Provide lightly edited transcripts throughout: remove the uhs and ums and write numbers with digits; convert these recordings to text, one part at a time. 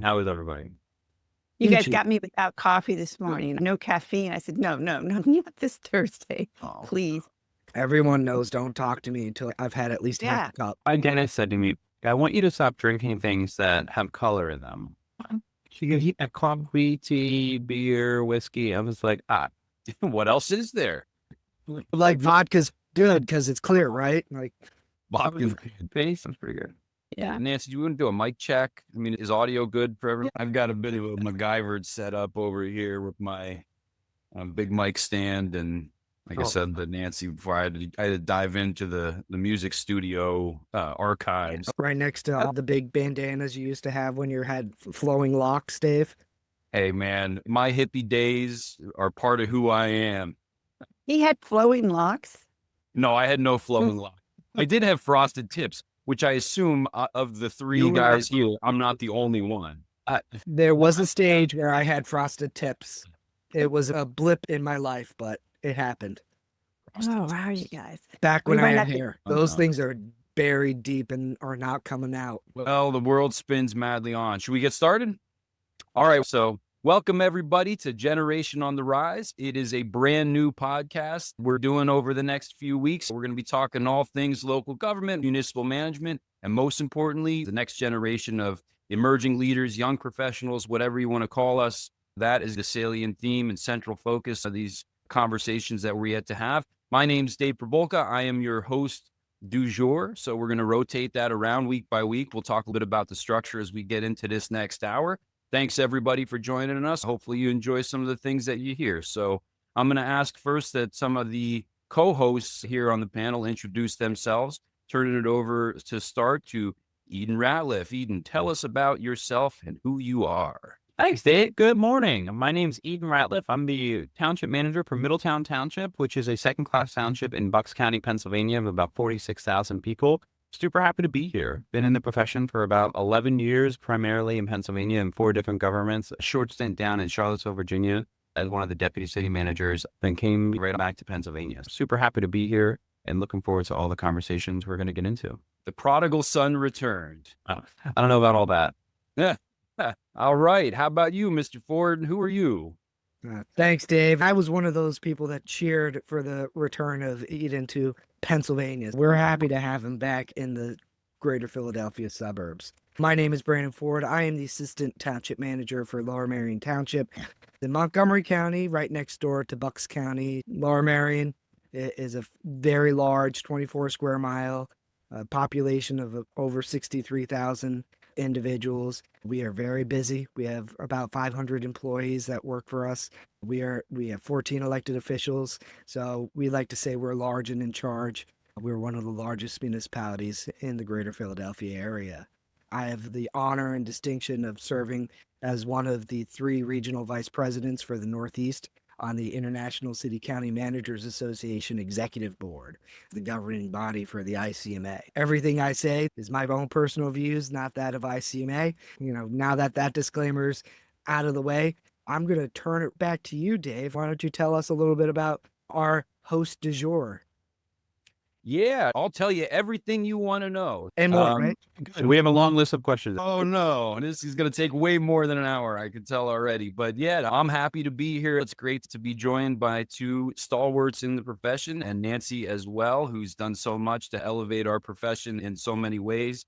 How is everybody? You guys got me without coffee this morning. No caffeine. I said, no, not this Thursday. Please. Everyone knows don't talk to me until I've had at least half a cup. My dentist said to me, I want you to stop drinking things that have color in them. She goes, yeah, coffee, tea, beer, whiskey. I was like, what else is there? Like vodka's good because it's clear, right? Like vodka's good. That's pretty good. Yeah. Nancy, do you want to do a mic check? I mean, is audio good for everyone? I've got a bit of a MacGyvered setup over here with my big mic stand. And like I said to Nancy before, I had to dive into the music studio archives. Right next to all the big bandanas you used to have when you had flowing locks, Dave. Hey, man, my hippie days are part of who I am. He had flowing locks? No, I had no flowing locks. I did have frosted tips, which I assume of the three guys here, I'm not the only one. There was a stage where I had frosted tips. It was a blip in my life, but it happened. Oh, wow, you guys. Back when I had hair. Those things are buried deep and are not coming out. Well, the world spins madly on. Should we get started? All right, so welcome everybody to Generation on the Rise. It is a brand new podcast we're doing over the next few weeks. We're going to be talking all things local government, municipal management, and most importantly, the next generation of emerging leaders, young professionals, whatever you want to call us. That is the salient theme and central focus of these conversations that we're yet to have. My name's Dave Pribulka. I am your host du jour. So we're going to rotate that around week by week. We'll talk a bit about the structure as we get into this next hour. Thanks everybody for joining us. Hopefully you enjoy some of the things that you hear. So I'm going to ask first that some of the co-hosts here on the panel introduce themselves, turning it over to start to Eden Ratliff. Eden, tell us about yourself and who you are. Thanks, Dave. Good morning. My name's Eden Ratliff. I'm the township manager for Middletown Township, which is a second-class township in Bucks County, Pennsylvania, of about 46,000 people. Super happy to be here. Been in the profession for about 11 years, primarily in Pennsylvania in 4 different governments. A short stint down in Charlottesville, Virginia, as one of the deputy city managers, then came right back to Pennsylvania. Super happy to be here and looking forward to all the conversations we're going to get into. The prodigal son returned. I don't know about all that. Yeah. All right. How about you, Mr. Ford? Who are you? Thanks, Dave. I was one of those people that cheered for the return of Eden to Pennsylvania. We're happy to have him back in the greater Philadelphia suburbs. My name is Brandon Ford. I am the assistant township manager for Lower Merion Township in Montgomery County, right next door to Bucks County. Lower Merion is a very large 24 square mile population of over 63,000 individuals. We are very busy. We have about 500 employees that work for us. We have 14 elected officials. So we like to say we're large and in charge. We're one of the largest municipalities in the greater Philadelphia area. I have the honor and distinction of serving as one of the 3 regional vice presidents for the Northeast on the International City County Managers Association Executive Board, the governing body for the ICMA. Everything I say is my own personal views, not that of ICMA. Now that disclaimer's out of the way, I'm going to turn it back to you, Dave. Why don't you tell us a little bit about our host du jour? Yeah, I'll tell you everything you want to know. And more, right? Good. We have a long list of questions. Oh, no. This is going to take way more than an hour, I can tell already. But yeah, I'm happy to be here. It's great to be joined by 2 stalwarts in the profession and Nancy as well, who's done so much to elevate our profession in so many ways.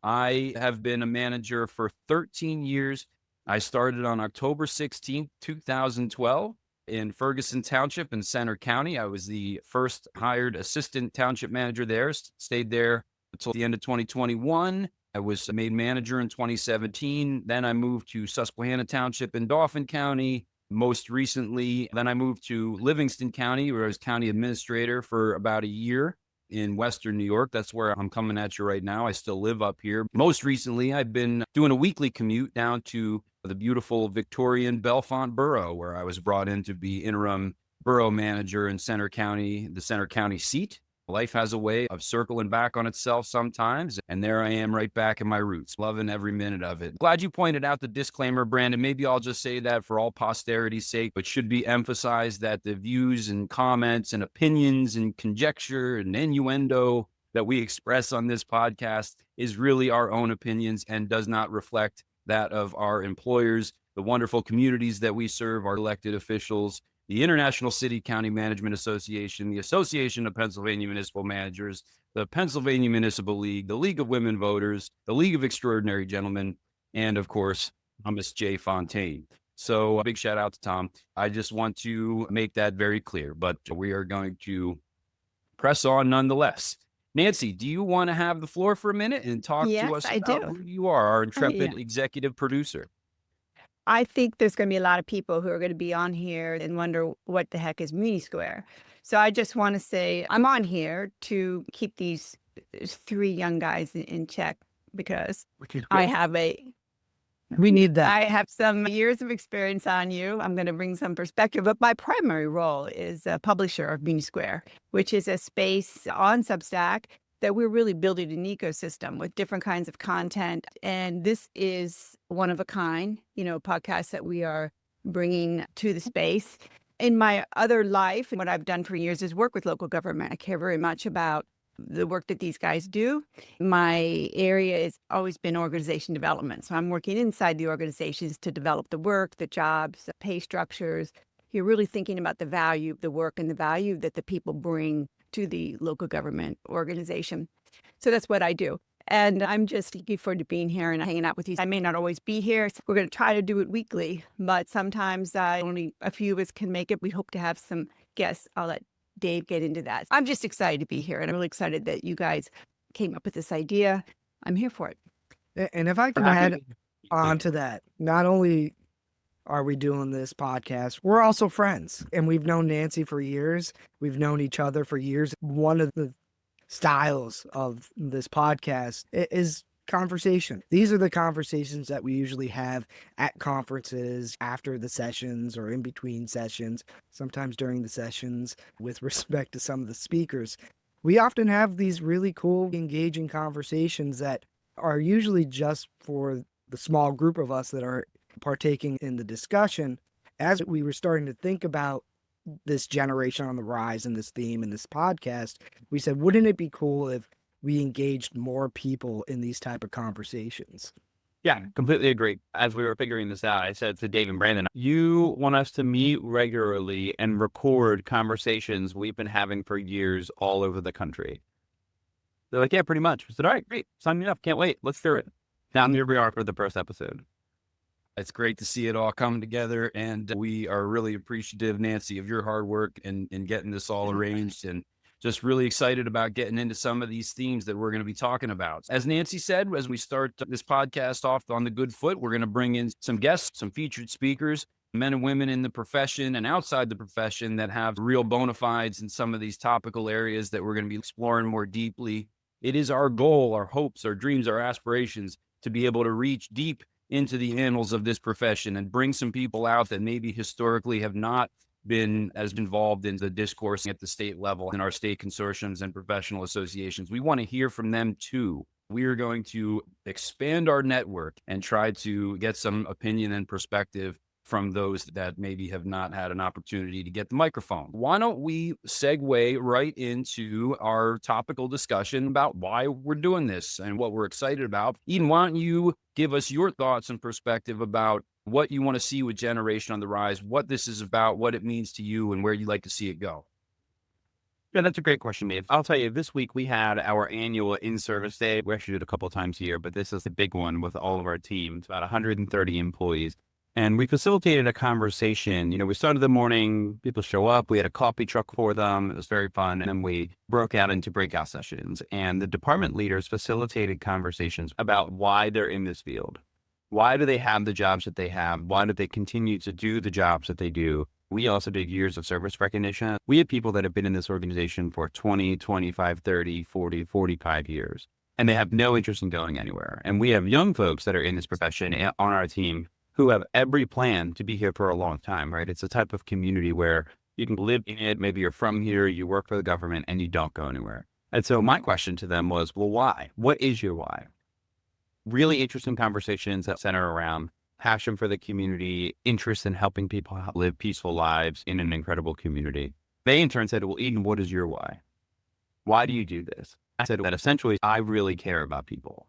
I have been a manager for 13 years. I started on October 16th, 2012. In Ferguson Township in Center County. I was the first hired assistant township manager there, stayed there until the end of 2021. I was made manager in 2017. Then I moved to Susquehanna Township in Dauphin County. Most recently, then I moved to Livingston County, where I was county administrator for about a year in Western New York. That's where I'm coming at you right now. I still live up here. Most recently, I've been doing a weekly commute down to the beautiful Victorian Bellefonte borough, where I was brought in to be interim borough manager in Center County, the Center County seat. Life has a way of circling back on itself sometimes, and there I am right back in my roots, loving every minute of it. Glad you pointed out the disclaimer, Brandon. Maybe I'll just say that for all posterity's sake, but should be emphasized that the views and comments and opinions and conjecture and innuendo that we express on this podcast is really our own opinions and does not reflect that of our employers, the wonderful communities that we serve, our elected officials, the International City County Management Association, the Association of Pennsylvania Municipal Managers, the Pennsylvania Municipal League, the League of Women Voters, the League of Extraordinary Gentlemen, and of course, Thomas J. Fontaine. So a big shout out to Tom. I just want to make that very clear, but we are going to press on nonetheless. Nancy, do you want to have the floor for a minute and talk to us about who you are, our intrepid executive producer? I think there's going to be a lot of people who are going to be on here and wonder what the heck is MuniSquare. So I just want to say I'm on here to keep these 3 young guys in check because I have we need that. I have some years of experience on you. I'm going to bring some perspective, but my primary role is a publisher of MuniSquare, which is a space on Substack that we're really building an ecosystem with different kinds of content. And this is one of a kind, podcast that we are bringing to the space. In my other life, and what I've done for years is work with local government. I care very much about the work that these guys do. My area has always been organization development. So I'm working inside the organizations to develop the work, the jobs, the pay structures. You're really thinking about the value of the work and the value that the people bring to the local government organization. So that's what I do. And I'm just looking forward to being here and hanging out with you. I may not always be here. So we're going to try to do it weekly, but sometimes only a few of us can make it. We hope to have some guests. I'll let Dave get into that. I'm just excited to be here, and I'm really excited that you guys came up with this idea. I'm here for it. And if I can add on to that, not only are we doing this podcast, we're also friends. And we've known Nancy for years. We've known each other for years. One of the styles of this podcast is conversation. These are the conversations that we usually have at conferences, after the sessions or in between sessions, sometimes during the sessions with respect to some of the speakers. We often have these really cool, engaging conversations that are usually just for the small group of us that are partaking in the discussion. As we were starting to think about this generation on the rise and this theme in this podcast, we said, wouldn't it be cool if we engaged more people in these type of conversations? Yeah, completely agree. As we were figuring this out, I said to Dave and Brandon, you want us to meet regularly and record conversations we've been having for years all over the country. They're like, yeah, pretty much. I said, all right, great. Sign me up. Can't wait. Let's do it. Now here we are for the first episode. It's great to see it all come together. And we are really appreciative, Nancy, of your hard work in getting this all arranged, and just really excited about getting into some of these themes that we're going to be talking about. As Nancy said, as we start this podcast off on the good foot, we're going to bring in some guests, some featured speakers, men and women in the profession and outside the profession that have real bona fides in some of these topical areas that we're going to be exploring more deeply. It is our goal, our hopes, our dreams, our aspirations to be able to reach deep into the annals of this profession and bring some people out that maybe historically have not been as involved in the discourse at the state level in our state consortiums and professional associations. We want to hear from them too. We are going to expand our network and try to get some opinion and perspective from those that maybe have not had an opportunity to get the microphone. Why don't we segue right into our topical discussion about why we're doing this and what we're excited about. Eden, why don't you give us your thoughts and perspective about what you want to see with Generation on the Rise, what this is about, what it means to you, and where you'd like to see it go? Yeah, that's a great question, Dave. I'll tell you, this week we had our annual in-service day. We actually do it a couple of times a year, but this is the big one with all of our team. It's about 130 employees. And we facilitated a conversation. We started the morning, people show up, we had a coffee truck for them. It was very fun. And then we broke out into breakout sessions. And the department leaders facilitated conversations about why they're in this field. Why do they have the jobs that they have? Why do they continue to do the jobs that they do? We also did years of service recognition. We have people that have been in this organization for 20, 25, 30, 40, 45 years, and they have no interest in going anywhere. And we have young folks that are in this profession on our team who have every plan to be here for a long time, right? It's a type of community where you can live in it. Maybe you're from here, you work for the government, and you don't go anywhere. And so my question to them was, well, why? What is your why? Really interesting conversations that center around passion for the community, interest in helping people live peaceful lives in an incredible community. They in turn said, well, Eden, what is your why? Why do you do this? I said that essentially, I really care about people.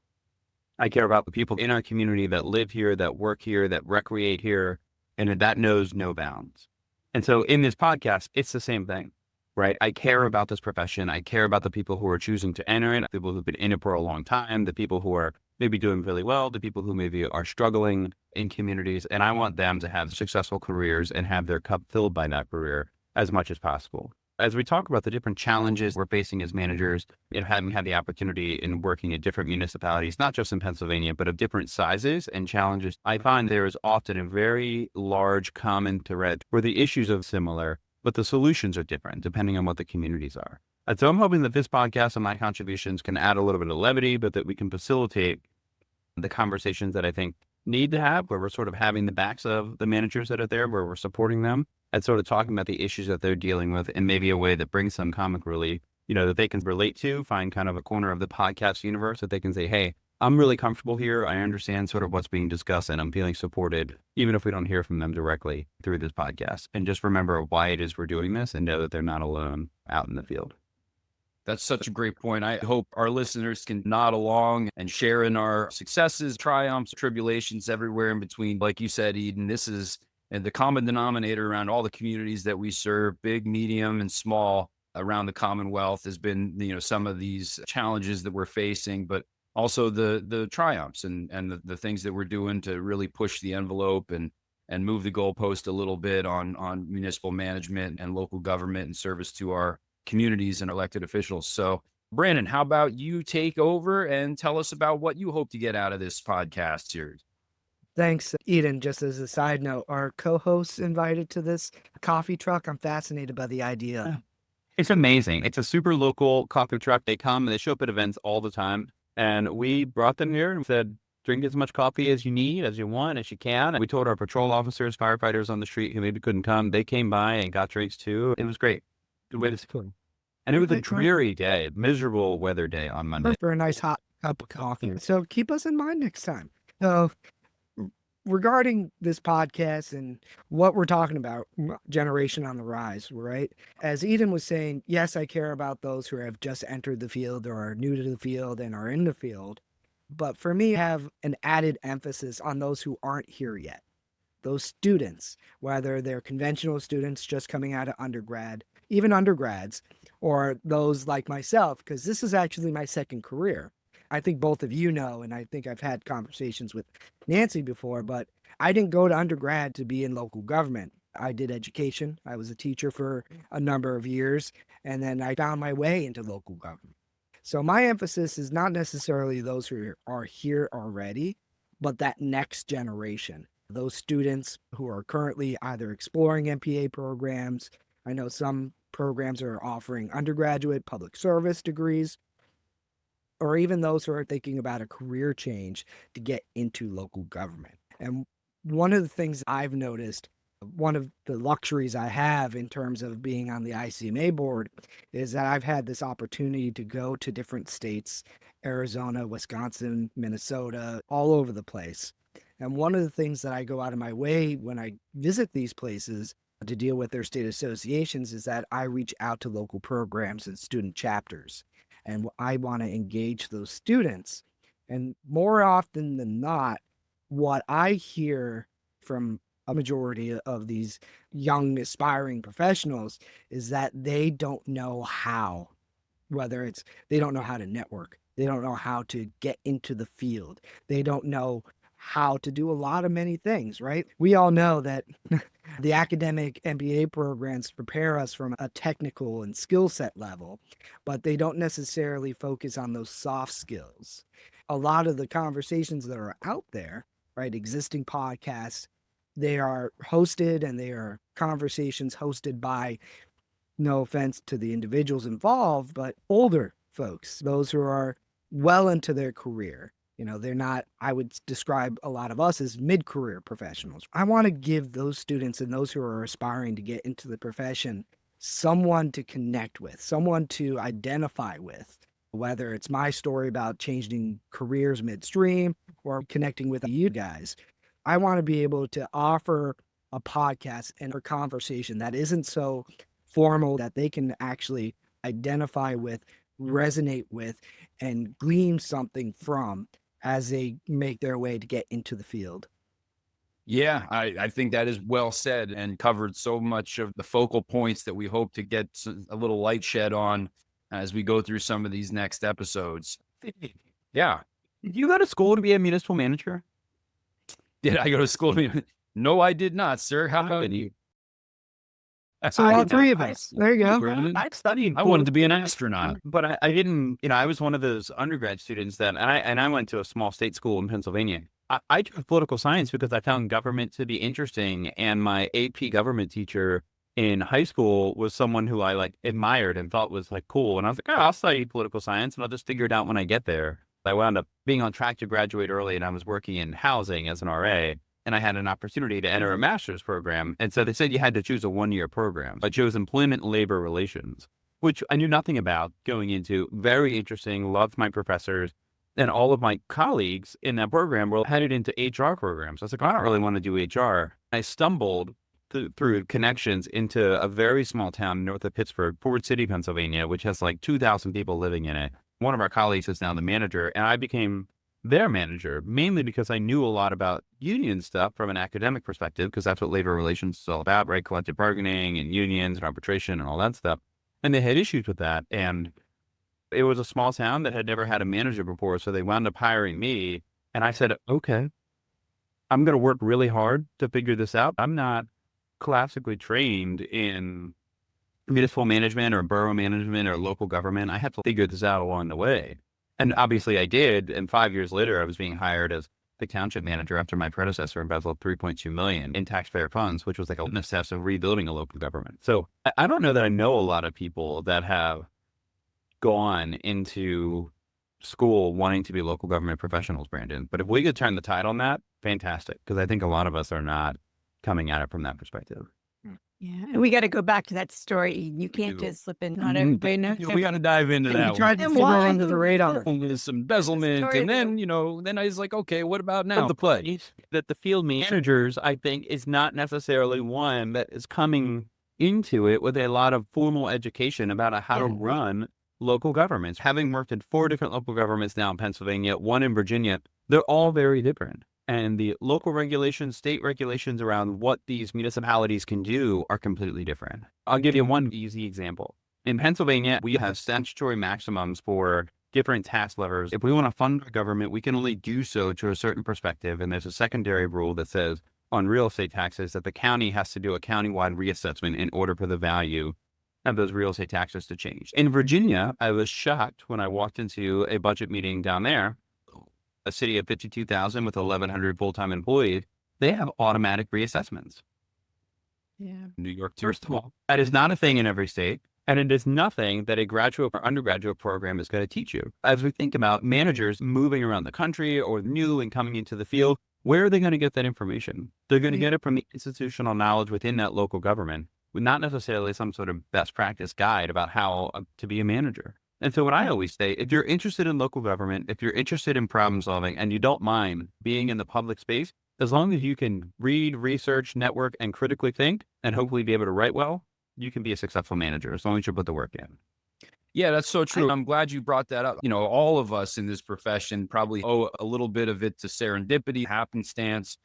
I care about the people in our community that live here, that work here, that recreate here, and that knows no bounds. And so in this podcast, it's the same thing, right? I care about this profession. I care about the people who are choosing to enter it, people who've been in it for a long time, the people who are maybe doing really well, the people who maybe are struggling in communities. And I want them to have successful careers and have their cup filled by that career as much as possible. As we talk about the different challenges we're facing as managers, having had the opportunity in working in different municipalities, not just in Pennsylvania, but of different sizes and challenges, I find there is often a very large common thread where the issues are similar, but the solutions are different depending on what the communities are. And so I'm hoping that this podcast and my contributions can add a little bit of levity, but that we can facilitate the conversations that I think need to have, where we're sort of having the backs of the managers that are there, where we're supporting them and sort of talking about the issues that they're dealing with in maybe a way that brings some comic relief, that they can relate to, find kind of a corner of the podcast universe that they can say, hey, I'm really comfortable here. I understand sort of what's being discussed and I'm feeling supported, even if we don't hear from them directly through this podcast. And just remember why it is we're doing this and know that they're not alone out in the field. That's such a great point. I hope our listeners can nod along and share in our successes, triumphs, tribulations, everywhere in between. Like you said, Eden, this is the common denominator around all the communities that we serve, big, medium, and small around the Commonwealth has been, some of these challenges that we're facing, but also the triumphs and the things that we're doing to really push the envelope and move the goalpost a little bit on municipal management and local government and service to our communities and elected officials. So, Brandon, how about you take over and tell us about what you hope to get out of this podcast series? Thanks, Eden. Just as a side note, our co-hosts invited to this coffee truck. I'm fascinated by the idea. It's amazing. It's a super local coffee truck. They come and they show up at events all the time. And we brought them here and said, drink as much coffee as you need, as you want, as you can. And we told our patrol officers, firefighters on the street who maybe couldn't come, they came by and got drinks too. It was great. Good way to see. And it was a dreary day, miserable weather day on Monday. For a nice hot cup of coffee. So keep us in mind next time. So regarding this podcast and what we're talking about, generation on the rise, right? As Eden was saying, yes, I care about those who have just entered the field or are new to the field and are in the field. But for me, I have an added emphasis on those who aren't here yet. Those students, whether they're conventional students just coming out of undergrad, even undergrads, or those like myself, because this is actually my second career. I think both of you know, and I think I've had conversations with Nancy before, but I didn't go to undergrad to be in local government. I did education. I was a teacher for a number of years, and then I found my way into local government. So my emphasis is not necessarily those who are here already, but that next generation, those students who are currently either exploring MPA programs. I know some programs are offering undergraduate public service degrees, or even those who are thinking about a career change to get into local government. And one of the things I've noticed, one of the luxuries I have in terms of being on the ICMA board is that I've had this opportunity to go to different states, Arizona, Wisconsin, Minnesota, all over the place. And one of the things that I go out of my way when I visit these places to deal with their state associations is that I reach out to local programs and student chapters. And I want to engage those students. And more often than not, what I hear from a majority of these young aspiring professionals is that they don't know how, whether it's they don't know how to network, they don't know how to get into the field, they don't know how to do a lot of many things, right? We all know that the academic MBA programs prepare us from a technical and skill set level, but they don't necessarily focus on those soft skills. A lot of the conversations that are out there, right, existing podcasts, they are hosted and they are conversations hosted by, no offense to the individuals involved, but older folks, those who are well into their career. They're not, I would describe a lot of us as mid-career professionals. I want to give those students and those who are aspiring to get into the profession someone to connect with, someone to identify with, whether it's my story about changing careers midstream or connecting with you guys. I want to be able to offer a podcast and a conversation that isn't so formal that they can actually identify with, resonate with, and glean something from. as they make their way to get into the field. Yeah, I think that is well said and covered so much of the focal points that we hope to get a little light shed on as we go through some of these next episodes. Yeah. Did you go to school to be a municipal manager? Did I go to school? No, I did not, sir. How about you? So all three of us. There you go. I studied. I wanted to be an astronaut. But I didn't, I was one of those undergrad students that, and I went to a small state school in Pennsylvania. I took political science because I found government to be interesting. And my AP government teacher in high school was someone who I admired and thought was cool. And I was like, oh, I'll study political science and I'll just figure it out when I get there. I wound up being on track to graduate early, and I was working in housing as an RA. And I had an opportunity to enter a master's program. And so they said you had to choose a 1-year program. I chose employment and labor relations, which I knew nothing about going into. Very interesting, loved my professors. And all of my colleagues in that program were headed into HR programs. I was like, I don't really want to do HR. I stumbled through connections into a very small town north of Pittsburgh, Ford City, Pennsylvania, which has 2,000 people living in it. One of our colleagues is now the manager, and I became their manager, mainly because I knew a lot about union stuff from an academic perspective, because that's what labor relations is all about, right? Collective bargaining and unions and arbitration and all that stuff. And they had issues with that. And it was a small town that had never had a manager before. So they wound up hiring me. And I said, okay, I'm going to work really hard to figure this out. I'm not classically trained in municipal management or borough management or local government. I had to figure this out along the way. And obviously I did. And 5 years later, I was being hired as the township manager after my predecessor embezzled $3.2 million in taxpayer funds, which was a necessity of rebuilding a local government. So I don't know that I know a lot of people that have gone into school wanting to be local government professionals, Brandon. But if we could turn the tide on that, fantastic. Because I think a lot of us are not coming at it from that perspective. Yeah, and we got to go back to that story. You can't just slip in. Not everybody knows. We got to dive into that. We tried to And figure why? under the radar. There's some embezzlement, Story and then then I was like, okay, what about now? The play. That the field managers, I think, is not necessarily one that is coming into it with a lot of formal education about how to run local governments. Having worked in 4 different local governments now in Pennsylvania, 1 in Virginia, they're all very different. And the local regulations, state regulations around what these municipalities can do are completely different. I'll give you one easy example. In Pennsylvania, we have statutory maximums for different tax levers. If we want to fund our government, we can only do so to a certain perspective. And there's a secondary rule that says on real estate taxes that the county has to do a countywide reassessment in order for the value of those real estate taxes to change. In Virginia, I was shocked when I walked into a budget meeting down there, a city of 52,000 with 1,100 full-time employees. They have automatic reassessments. Yeah. New York, too. First of all, that is not a thing in every state. And it is nothing that a graduate or undergraduate program is going to teach you. As we think about managers moving around the country or new and coming into the field, where are they going to get that information? They're going to get it from the institutional knowledge within that local government, with not necessarily some sort of best practice guide about how to be a manager. And so what I always say, if you're interested in local government, if you're interested in problem solving, and you don't mind being in the public space, as long as you can read, research, network, and critically think, and hopefully be able to write well, you can be a successful manager as long as you put the work in. Yeah, that's so true. I'm glad you brought that up. All of us in this profession probably owe a little bit of it to serendipity, happenstance,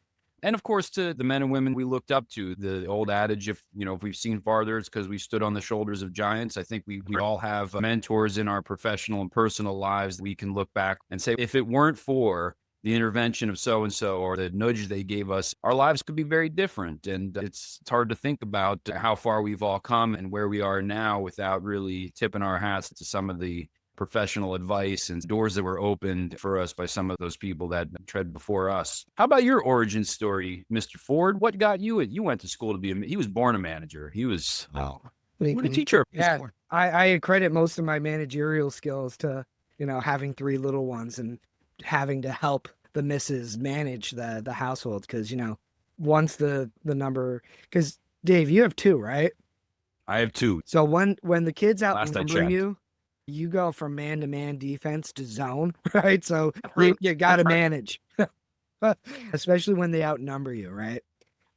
and of course to the men and women we looked up to. The old adage, if we've seen farther, it's because we stood on the shoulders of giants. I think we all have mentors in our professional and personal lives that we can look back and say, if it weren't for the intervention of so-and-so or the nudge they gave us, our lives could be very different. And it's hard to think about how far we've all come and where we are now without really tipping our hats to some of the professional advice and doors that were opened for us by some of those people that tread before us. How about your origin story, Mr. Ford? What got you? You went to school to be he was born a manager. He was What a teacher. Yeah, I credit most of my managerial skills to having 3 little ones and having to help the missus manage the household, because once the number, because Dave, you have 2, right? I have 2. So when the kids Last I outnumber checked. you go from man-to-man defense to zone, right? So you got to manage, especially when they outnumber you, right?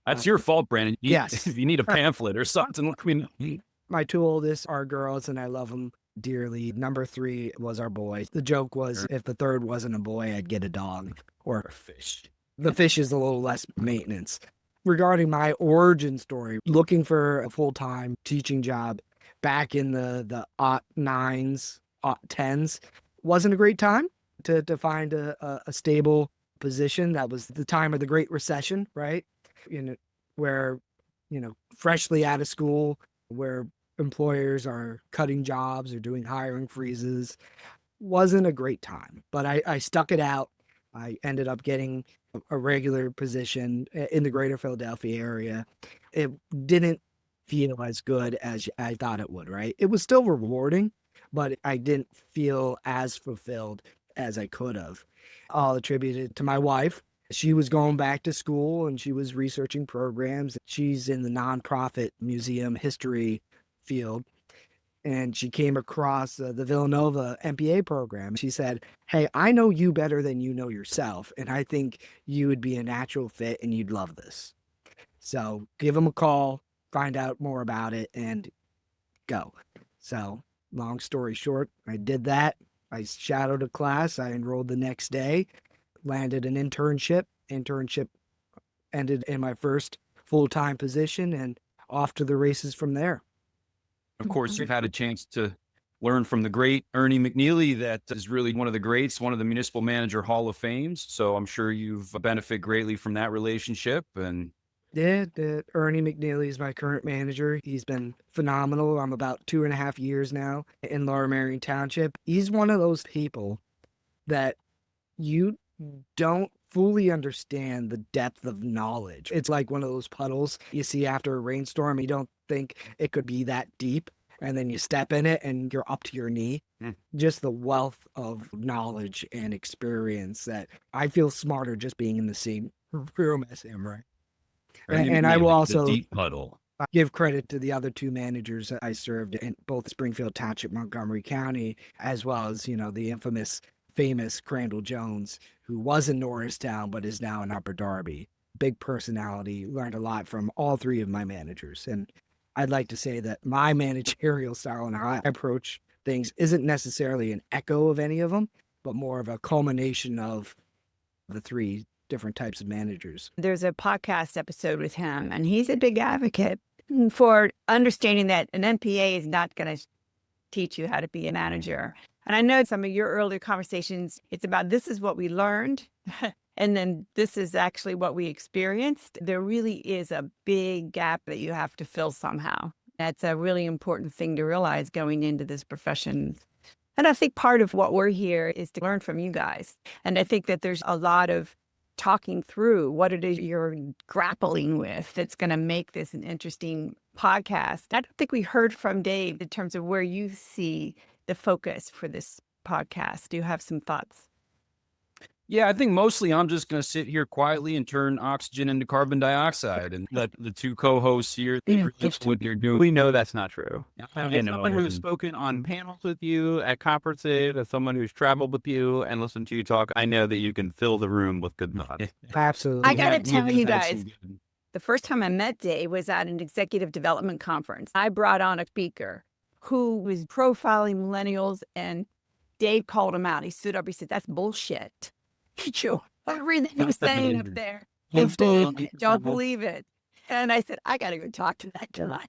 That's your fault, Brandon. Yes. If you need a pamphlet or something, let me know. My 2 oldest are girls, and I love them dearly. Number 3 was our boy. The joke was if the third wasn't a boy, I'd get a dog or a fish. The fish is a little less maintenance. Regarding my origin story, looking for a full-time teaching job back in the aught 9s, aught 10s, wasn't a great time to find a stable position. That was the time of the Great Recession, right? Where, freshly out of school, where employers are cutting jobs or doing hiring freezes. Wasn't a great time, but I stuck it out. I ended up getting a regular position in the greater Philadelphia area. It didn't feel as good as I thought it would, right? It was still rewarding, but I didn't feel as fulfilled as I could have. All attributed to my wife. She was going back to school and she was researching programs. She's in the nonprofit museum history field. And she came across the Villanova MPA program. She said, "Hey, I know you better than you know yourself. And I think you would be a natural fit and you'd love this. So give them a call, find out more about it, and go." So long story short, I did that. I shadowed a class. I enrolled the next day, landed an internship. Internship ended in my first full-time position, and off to the races from there. Of course, you've had a chance to learn from the great Ernie McNeely. That is really one of the greats, one of the Municipal Manager Hall of Fames. So I'm sure you've benefited greatly from that relationship. And Yeah, Ernie McNeely is my current manager. He's been phenomenal. I'm about 2.5 years now in Lower Merion Township. He's one of those people that you don't fully understand the depth of knowledge. It's like one of those puddles you see after a rainstorm. You don't think it could be that deep, and then you step in it and you're up to your knee. Just the wealth of knowledge and experience that I feel smarter just being in the same room as him, right? And I will also deep puddle. give credit to the other 2 managers that I served in both Springfield Township, Montgomery County, as well as, the famous Crandall Jones, who was in Norristown, but is now in Upper Darby. Big personality, learned a lot from all 3 of my managers. And I'd like to say that my managerial style and how I approach things isn't necessarily an echo of any of them, but more of a culmination of the 3 different types of managers. There's a podcast episode with him, and he's a big advocate for understanding that an NPA is not going to teach you how to be a manager. And I know some of your earlier conversations, it's about this is what we learned, and then this is actually what we experienced. There really is a big gap that you have to fill somehow. That's a really important thing to realize going into this profession. And I think part of what we're here is to learn from you guys. And I think that there's a lot of talking through what it is you're grappling with that's going to make this an interesting podcast. I don't think we heard from Dave in terms of where you see the focus for this podcast. Do you have some thoughts? Yeah, I think mostly I'm just going to sit here quietly and turn oxygen into carbon dioxide and let the 2 co-hosts here that's what you're doing. We know that's not true. I As know. someone who's spoken on panels with you at conferences, as someone who's traveled with you and listened to you talk, I know that you can fill the room with good thoughts. Absolutely. I got to tell you You've had guys, some good- the first time I met Dave was at an executive development conference. I brought on a speaker who was profiling millennials, and Dave called him out. He stood up, he said, "That's bullshit." Everything he was saying up there. Don't believe it. And I said, I got to go talk to that guy.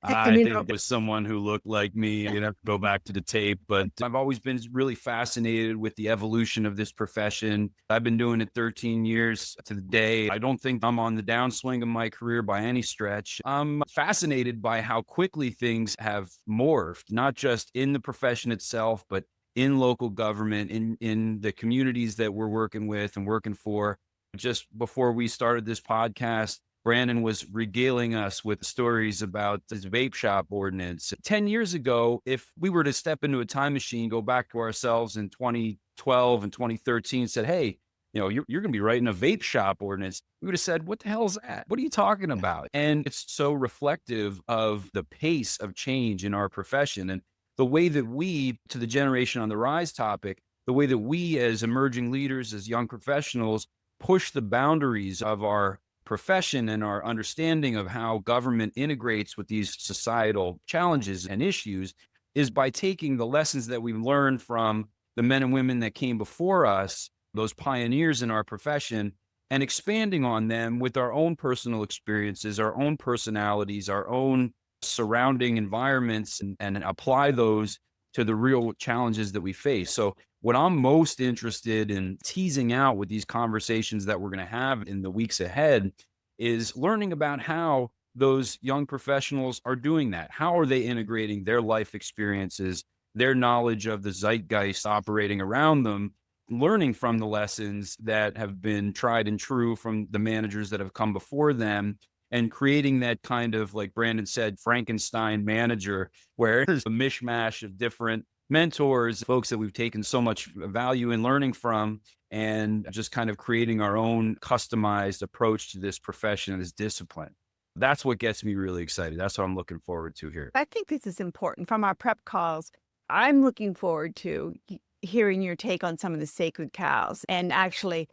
I think it was someone who looked like me. You'd have to go back to the tape, but I've always been really fascinated with the evolution of this profession. I've been doing it 13 years to the day. I don't think I'm on the downswing of my career by any stretch. I'm fascinated by how quickly things have morphed, not just in the profession itself, but in local government, in the communities that we're working with and working for. Just before we started this podcast, Brandon was regaling us with stories about this vape shop ordinance. 10 years ago, if we were to step into a time machine, go back to ourselves in 2012 and 2013, said, "Hey, you're going to be writing a vape shop ordinance," we would have said, "What the hell is that? What are you talking about?" And it's so reflective of the pace of change in our profession and the way that we, to the generation on the rise topic, the way that we as emerging leaders, as young professionals, push the boundaries of our profession and our understanding of how government integrates with these societal challenges and issues is by taking the lessons that we've learned from the men and women that came before us, those pioneers in our profession, and expanding on them with our own personal experiences, our own personalities, our own surrounding environments, and apply those to the real challenges that we face. So what I'm most interested in teasing out with these conversations that we're going to have in the weeks ahead is learning about how those young professionals are doing that. How are they integrating their life experiences, their knowledge of the zeitgeist operating around them, learning from the lessons that have been tried and true from the managers that have come before them, and creating that kind of, like Brandon said, Frankenstein manager, where there's a mishmash of different mentors, folks that we've taken so much value in learning from, and just kind of creating our own customized approach to this profession and this discipline. That's what gets me really excited. That's what I'm looking forward to here. I think this is important. From our prep calls, I'm looking forward to hearing your take on some of the sacred cows, and actually,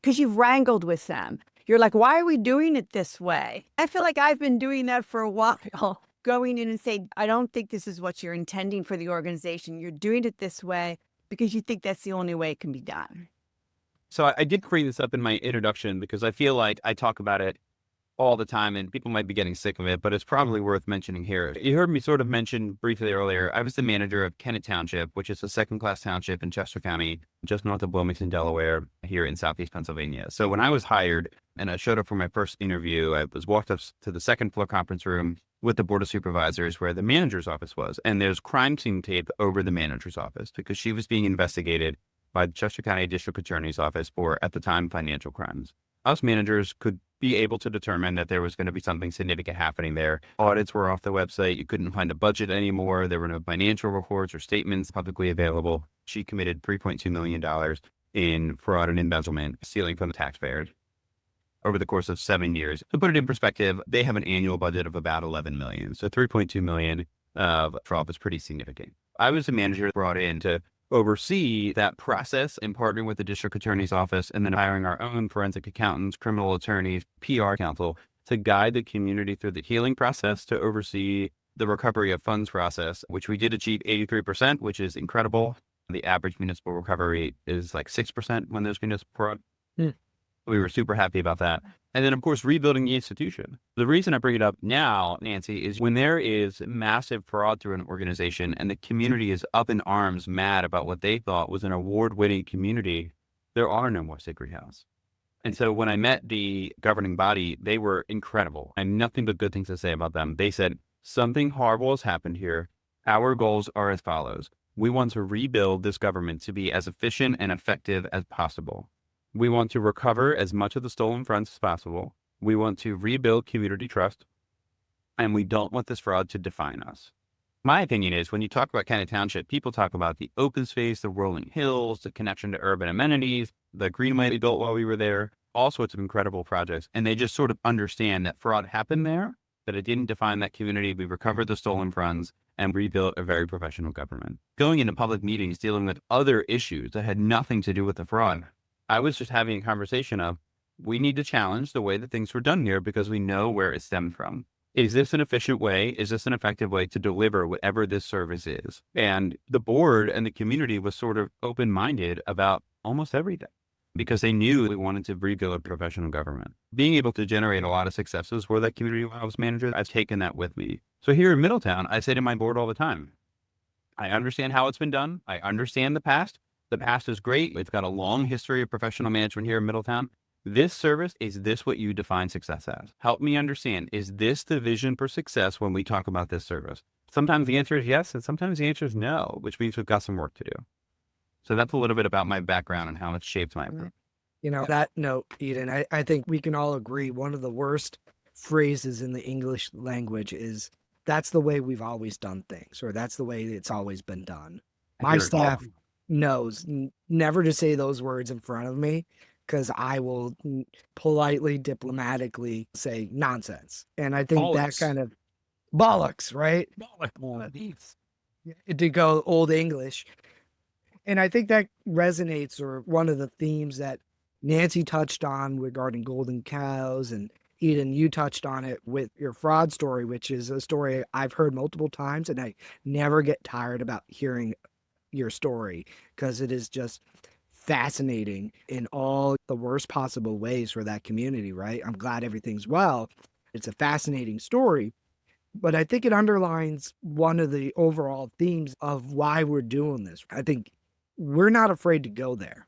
because you've wrangled with them. You're like, why are we doing it this way? I feel like I've been doing that for a while, going in and saying, I don't think this is what you're intending for the organization. You're doing it this way because you think that's the only way it can be done. So I did bring this up in my introduction because I feel like I talk about it all the time and people might be getting sick of it, but it's probably worth mentioning here. You heard me sort of mention briefly earlier, I was the manager of Kennett Township, which is a second-class township in Chester County, just north of Wilmington, Delaware, here in Southeast Pennsylvania. So when I was hired and I showed up for my first interview, I was walked up to the second floor conference room with the Board of Supervisors where the manager's office was. And there's crime scene tape over the manager's office because she was being investigated by the Chester County District Attorney's Office for, at the time, financial crimes. Us managers could be able to determine that there was going to be something significant happening there. Audits were off the website. You couldn't find a budget anymore. There were no financial reports or statements publicly available. She committed $3.2 million in fraud and embezzlement, stealing from the taxpayers over the course of 7 years. To put it in perspective, they have an annual budget of about $11 million. So $3.2 million of fraud was pretty significant. I was the manager brought in to oversee that process and partner with the district attorney's office, and then hiring our own forensic accountants, criminal attorneys, PR counsel to guide the community through the healing process, to oversee the recovery of funds process, which we did achieve 83%, which is incredible. The average municipal recovery is like 6% when there's municipal fraud. We were super happy about that. And then, of course, rebuilding the institution. The reason I bring it up now, Nancy, is when there is massive fraud through an organization and the community is up in arms, mad about what they thought was an award-winning community, there are no more sacred cows. And so when I met the governing body, they were incredible. I have nothing but good things to say about them. They said, something horrible has happened here. Our goals are as follows. We want to rebuild this government to be as efficient and effective as possible. We want to recover as much of the stolen funds as possible. We want to rebuild community trust, and we don't want this fraud to define us. My opinion is when you talk about Kennett Township, people talk about the open space, the rolling hills, the connection to urban amenities, the greenway we built while we were there, all sorts of incredible projects. And they just sort of understand that fraud happened there, that it didn't define that community. We recovered the stolen funds and rebuilt a very professional government. Going into public meetings, dealing with other issues that had nothing to do with the fraud, I was just having a conversation of, we need to challenge the way that things were done here because we know where it stemmed from. Is this an efficient way? Is this an effective way to deliver whatever this service is? And the board and the community was sort of open-minded about almost everything because they knew we wanted to rebuild a professional government. Being able to generate a lot of successes for that community when I was manager, I've taken that with me. So here in Middletown, I say to my board all the time, I understand how it's been done. I understand the past. The past is great. It's got a long history of professional management here in Middletown. This service, is this what you define success as? Help me understand, is this the vision for success when we talk about this service? Sometimes the answer is yes, and sometimes the answer is no, which means we've got some work to do. So that's a little bit about my background and how it's shaped my approach. You know, that note, Eden, I think we can all agree one of the worst phrases in the English language is, that's the way we've always done things, or that's the way it's always been done. My staff knows never to say those words in front of me because I will politely, diplomatically say nonsense. And I think that kind of bollocks, right? Bollocks. To go old English. And I think that resonates, or one of the themes that Nancy touched on regarding golden cows and Eden, you touched on it with your fraud story, which is a story I've heard multiple times, and I never get tired about hearing your story because it is just fascinating in all the worst possible ways for that community, right? I'm glad everything's well. It's a fascinating story, but I think it underlines one of the overall themes of why we're doing this. I think we're not afraid to go there.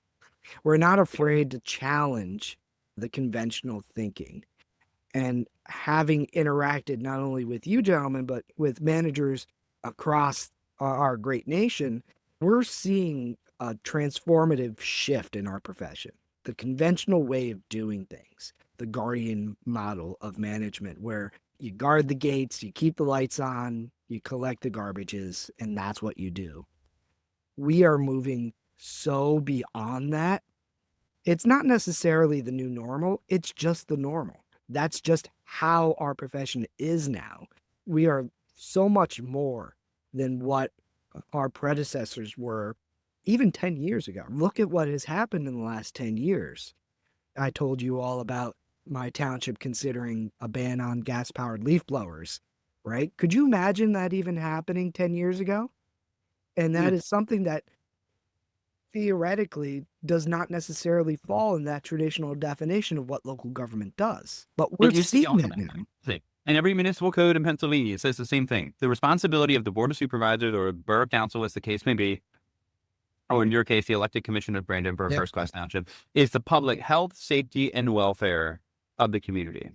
We're not afraid to challenge the conventional thinking. And having interacted not only with you gentlemen, but with managers across our great nation, we're seeing a transformative shift in our profession. The conventional way of doing things, the guardian model of management, where you guard the gates, you keep the lights on, you collect the garbages, and that's what you do. We are moving so beyond that. It's not necessarily the new normal, it's just the normal. That's just how our profession is now. We are so much more than what our predecessors were even 10 years ago. Look at what has happened in the last 10 years. I told you all about my township considering a ban on gas-powered leaf blowers, right? Could you imagine that even happening 10 years ago? And that is something that theoretically does not necessarily fall in that traditional definition of what local government does. But we're seeing that now. And every municipal code in Pennsylvania says the same thing. The responsibility of the Board of Supervisors or Borough Council, as the case may be, or in your case, the elected commission of Brandon for a first-class township, is the public health, safety, and welfare of the community.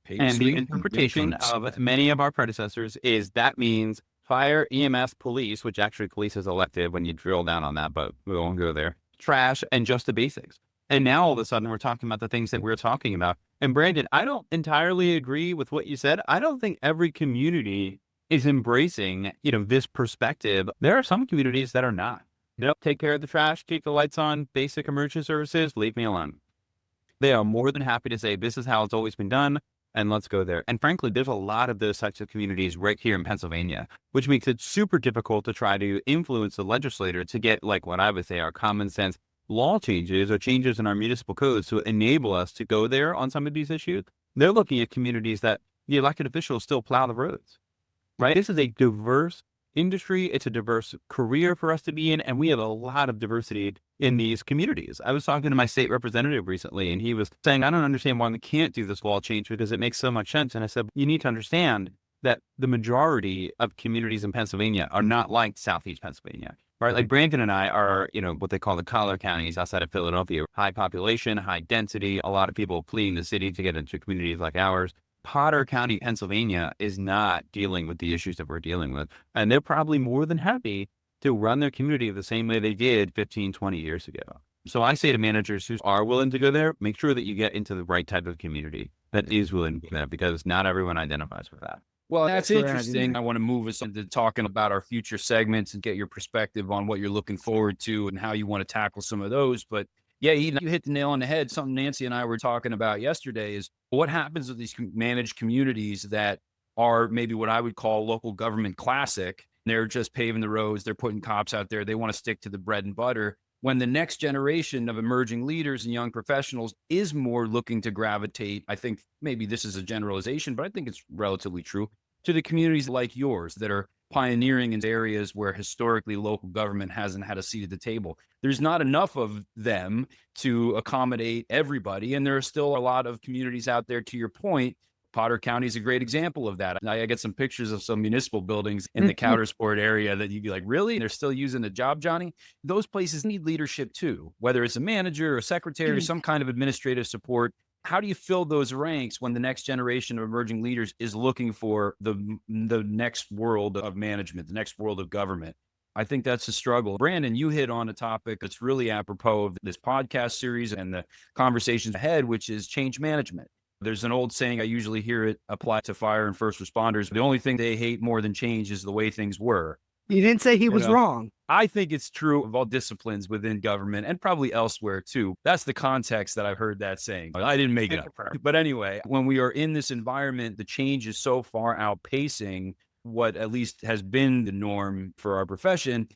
And the interpretation of many of our predecessors is that means fire, EMS, police, which actually police is elected when you drill down on that, but we won't go there, trash, and just the basics. And now all of a sudden we're talking about the things that we're talking about. And Brandon, I don't entirely agree with what you said. I don't think every community is embracing, this perspective. There are some communities that are not. Take care of the trash, keep the lights on, basic emergency services, leave me alone. They are more than happy to say, this is how it's always been done, and let's go there. And frankly, there's a lot of those types of communities right here in Pennsylvania, which makes it super difficult to try to influence the legislator to get, like what I would say, our common sense law changes or changes in our municipal codes to enable us to go there on some of these issues. They're looking at communities that the elected officials still plow the roads, right? This is a diverse industry. It's a diverse career for us to be in, and we have a lot of diversity in these communities. I was talking to my state representative recently, and he was saying, I don't understand why we can't do this law change because it makes so much sense. And I said, you need to understand that the majority of communities in Pennsylvania are not like Southeast Pennsylvania, right? Like Brandon and I are, what they call the collar counties outside of Philadelphia, high population, high density, a lot of people fleeing the city to get into communities like ours. Potter County, Pennsylvania is not dealing with the issues that we're dealing with. And they're probably more than happy to run their community the same way they did 15, 20 years ago. So I say to managers who are willing to go there, make sure that you get into the right type of community that is willing to go there, because not everyone identifies with that. Well, that's interesting. I want to move us into talking about our future segments and get your perspective on what you're looking forward to and how you want to tackle some of those. But yeah, Eden, you hit the nail on the head. Something Nancy and I were talking about yesterday is what happens with these managed communities that are maybe what I would call local government classic. They're just paving the roads. They're putting cops out there. They want to stick to the bread and butter. When the next generation of emerging leaders and young professionals is more looking to gravitate, I think maybe this is a generalization, but I think it's relatively true, to the communities like yours that are pioneering in areas where historically local government hasn't had a seat at the table. There's not enough of them to accommodate everybody. And there are still a lot of communities out there, to your point. Potter County is a great example of that. I get some pictures of some municipal buildings in the Countersport area that you'd be like, really? They're still using the job, Johnny? Those places need leadership too, whether it's a manager or secretary or some kind of administrative support. How do you fill those ranks when the next generation of emerging leaders is looking for the next world of management, the next world of government? I think that's a struggle. Brandon, you hit on a topic that's really apropos of this podcast series and the conversations ahead, which is change management. There's an old saying, I usually hear it apply to fire and first responders. The only thing they hate more than change is the way things were. You didn't say he was wrong. I think it's true of all disciplines within government and probably elsewhere too. That's the context that I've heard that saying. I didn't make it up. But anyway, when we are in this environment, the change is so far outpacing what at least has been the norm for our profession.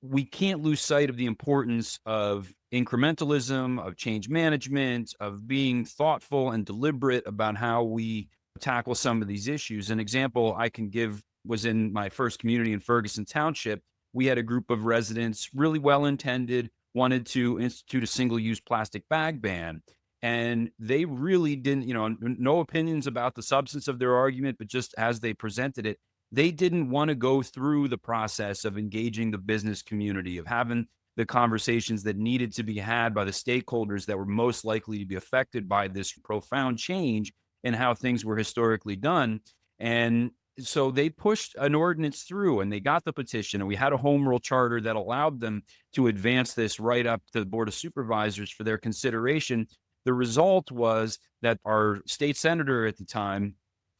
we can't lose sight of the importance of incrementalism, of change management, of being thoughtful and deliberate about how we tackle some of these issues. An example I can give was in my first community in Ferguson Township. We had a group of residents, really well-intended, wanted to institute a single-use plastic bag ban. And they really didn't, no opinions about the substance of their argument, but just as they presented it, they didn't want to go through the process of engaging the business community, of having the conversations that needed to be had by the stakeholders that were most likely to be affected by this profound change in how things were historically done. And so they pushed an ordinance through and they got the petition, and we had a home rule charter that allowed them to advance this right up to the Board of Supervisors for their consideration. The result was that our state senator at the time,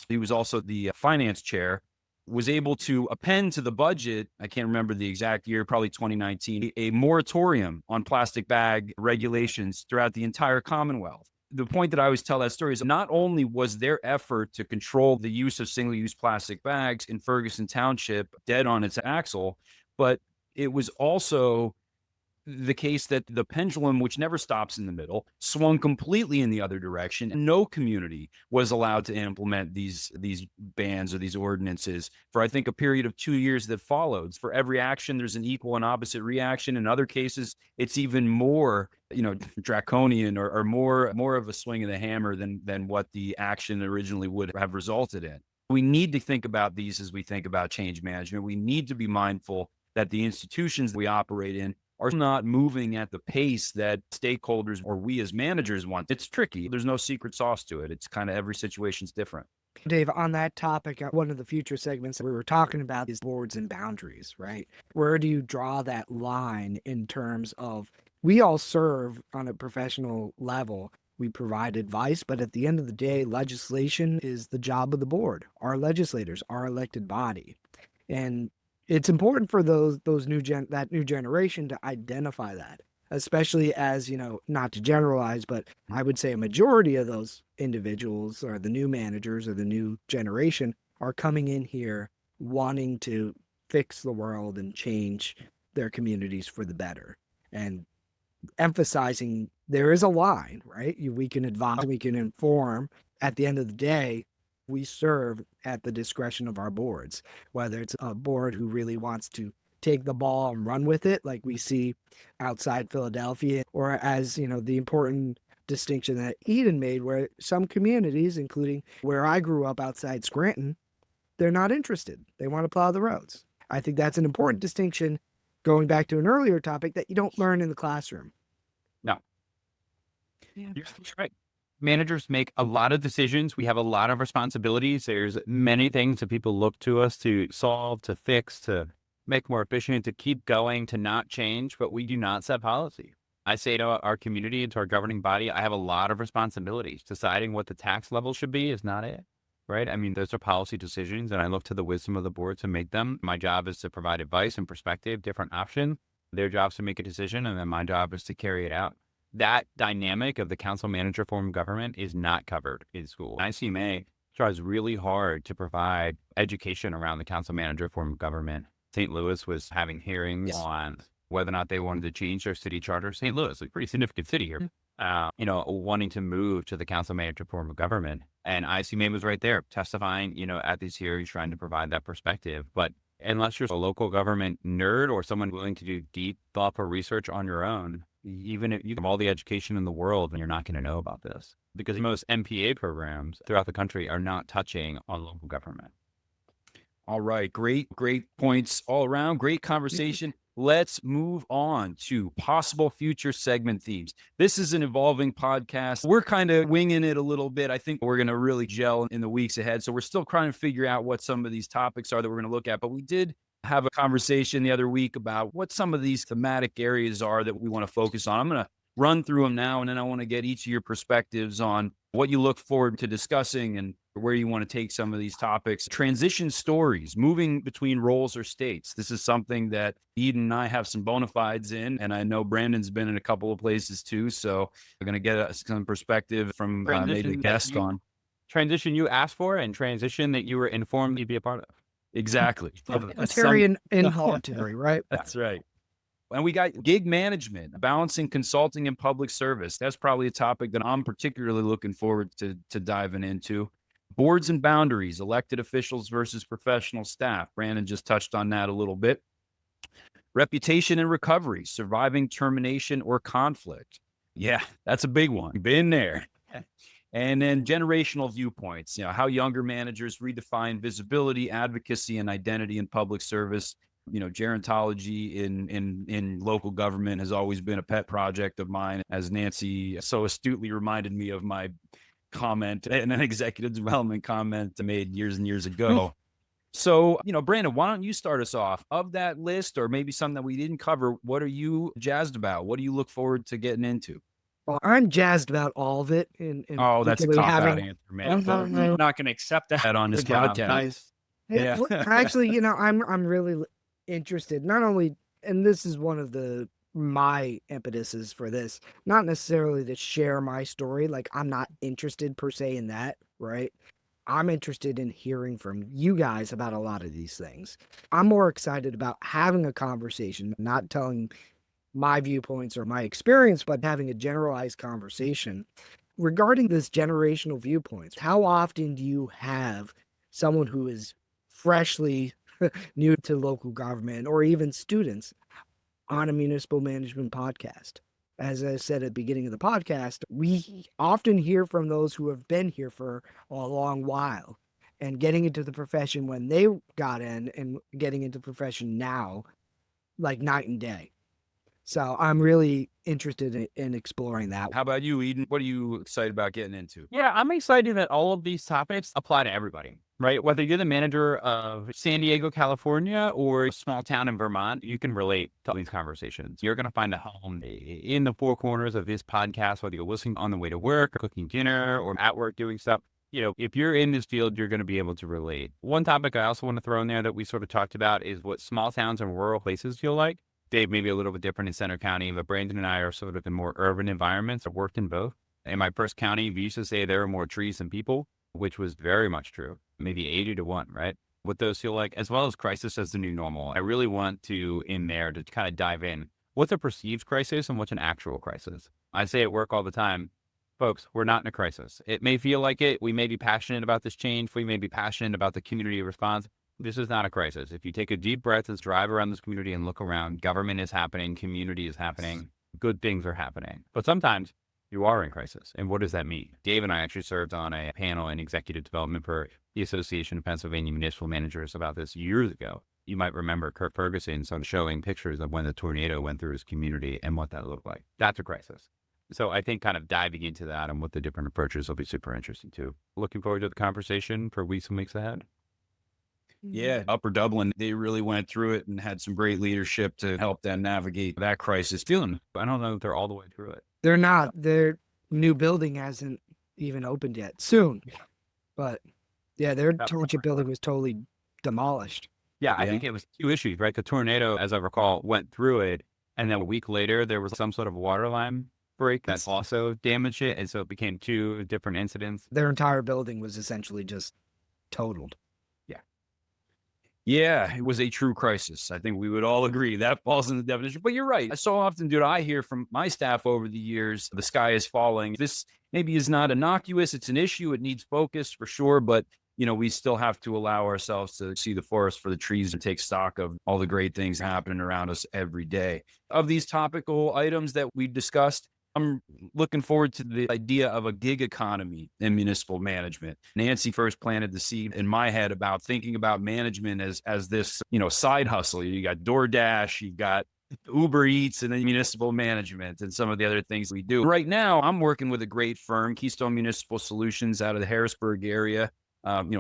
he was also the finance chair, was able to append to the budget, I can't remember the exact year, probably 2019, a moratorium on plastic bag regulations throughout the entire Commonwealth. The point that I always tell that story is not only was their effort to control the use of single-use plastic bags in Ferguson Township dead on its axle, but it was also the case that the pendulum, which never stops in the middle, swung completely in the other direction. And no community was allowed to implement these bans or these ordinances for, I think, a period of 2 years that followed. For every action, there's an equal and opposite reaction. In other cases, it's even more, draconian or more of a swing of the hammer than what the action originally would have resulted in. We need to think about these as we think about change management. We need to be mindful that the institutions we operate in are not moving at the pace that stakeholders or we as managers want. It's tricky. There's no secret sauce to it. It's kind of every situation's different. Dave, on that topic, one of the future segments that we were talking about is boards and boundaries, right? Where do you draw that line in terms of, we all serve on a professional level, we provide advice, but at the end of the day, legislation is the job of the board, our legislators, our elected body. And it's important for that new generation to identify that, especially as, not to generalize, but I would say a majority of those individuals or the new managers or the new generation are coming in here wanting to fix the world and change their communities for the better. And emphasizing there is a line, right? We can advise, we can inform. At the end of the day, we serve at the discretion of our boards, whether it's a board who really wants to take the ball and run with it, like we see outside Philadelphia, or as, the important distinction that Eden made, where some communities, including where I grew up outside Scranton, they're not interested. They want to plow the roads. I think that's an important distinction, going back to an earlier topic, that you don't learn in the classroom. No. Yeah. You're right. Managers make a lot of decisions. We have a lot of responsibilities. There's many things that people look to us to solve, to fix, to make more efficient, to keep going, to not change, but we do not set policy. I say to our community and to our governing body, I have a lot of responsibilities. Deciding what the tax level should be is not it, right? I mean, those are policy decisions, and I look to the wisdom of the board to make them. My job is to provide advice and perspective, different options. Their job is to make a decision, and then my job is to carry it out. That dynamic of the council manager form of government is not covered in school. ICMA tries really hard to provide education around the council manager form of government. St. Louis was having hearings on whether or not they wanted to change their city charter. St. Louis, a pretty significant city here, wanting to move to the council manager form of government. And ICMA was right there testifying, at these hearings, trying to provide that perspective. But unless you're a local government nerd or someone willing to do deep, thoughtful research on your own, even if you have all the education in the world, you're not going to know about this, because most MPA programs throughout the country are not touching on local government. All right. Great points all around. Great conversation. Let's move on to possible future segment themes. This is an evolving podcast. We're kind of winging it a little bit. I think we're going to really gel in the weeks ahead. So we're still trying to figure out what some of these topics are that we're going to look at. But we did have a conversation the other week about what some of these thematic areas are that we want to focus on. I'm going to run through them now, and then I want to get each of your perspectives on what you look forward to discussing and where you want to take some of these topics. Transition stories, moving between roles or states. This is something that Eden and I have some bona fides in, and I know Brandon's been in a couple of places too. So we're going to get some perspective from maybe the guest on. Transition you asked for and transition that you were informed you'd be a part of. Exactly. Voluntary and involuntary, right? That's right. And we got gig management, balancing consulting and public service. That's probably a topic that I'm particularly looking forward to diving into. Boards and boundaries, elected officials versus professional staff. Brandon just touched on that a little bit. Reputation and recovery, surviving termination or conflict. Yeah, that's a big one. Been there. And then generational viewpoints, how younger managers redefine visibility, advocacy, and identity in public service. Gerontology in local government has always been a pet project of mine, as Nancy so astutely reminded me of my comment and an executive development comment made years and years ago. So, Brandon, why don't you start us off? Of that list, or maybe something that we didn't cover, what are you jazzed about? What do you look forward to getting into? Well, I'm jazzed about all of it. Oh, that's a cop-out answer, man. I'm not going to accept that on this podcast. Nice. Yeah. Actually, I'm really interested, not only, and this is one of my impetuses for this, not necessarily to share my story. Like, I'm not interested per se in that, right? I'm interested in hearing from you guys about a lot of these things. I'm more excited about having a conversation, not telling my viewpoints or my experience, but having a generalized conversation regarding this generational viewpoints. How often do you have someone who is freshly new to local government, or even students, on a municipal management podcast? As I said at the beginning of the podcast, we often hear from those who have been here for a long while and getting into the profession when they got in and getting into the profession now, like night and day. So I'm really interested in exploring that. How about you, Eden? What are you excited about getting into? Yeah, I'm excited that all of these topics apply to everybody, right? Whether you're the manager of San Diego, California, or a small town in Vermont, you can relate to these conversations. You're going to find a home in the four corners of this podcast, whether you're listening on the way to work, or cooking dinner, or at work doing stuff. If you're in this field, you're going to be able to relate. One topic I also want to throw in there that we sort of talked about is what small towns and rural places feel like. Dave may be a little bit different in Center County, but Brandon and I are sort of in more urban environments. I've worked in both. In my first county, we used to say there are more trees than people, which was very much true. Maybe 80-1, right? What those feel like, as well as crisis as the new normal. I really want to, in there, to kind of dive in. What's a perceived crisis and what's an actual crisis? I say at work all the time, folks, we're not in a crisis. It may feel like it. We may be passionate about this change. We may be passionate about the community response. This is not a crisis. If you take a deep breath and drive around this community and look around, government is happening, community is happening, good things are happening. But sometimes you are in crisis. And what does that mean? Dave and I actually served on a panel in executive development for the Association of Pennsylvania Municipal Managers about this years ago. You might remember Kurt Ferguson showing pictures of when the tornado went through his community and what that looked like. That's a crisis. So I think kind of diving into that and what the different approaches will be super interesting too. Looking forward to the conversation for weeks and weeks ahead. Yeah, Upper Dublin, they really went through it and had some great leadership to help them navigate that crisis. Feeling, I don't know if they're all the way through it. They're not. Their new building hasn't even opened yet. Soon. Yeah. But yeah, their township building was totally demolished. Yeah, I think it was two issues, right? The tornado, as I recall, went through it. And then a week later, there was some sort of water line break that also damaged it. And so it became two different incidents. Their entire building was essentially just totaled. Yeah, it was a true crisis. I think we would all agree that falls in the definition. But you're right. So often, dude, I hear from my staff over the years, the sky is falling. This maybe is not innocuous. It's an issue. It needs focus for sure. But, we still have to allow ourselves to see the forest for the trees and take stock of all the great things happening around us every day. Of these topical items that we discussed, I'm looking forward to the idea of a gig economy in municipal management. Nancy first planted the seed in my head about thinking about management as this, side hustle. You got DoorDash, you got Uber Eats, and then municipal management and some of the other things we do. Right now, I'm working with a great firm, Keystone Municipal Solutions, out of the Harrisburg area.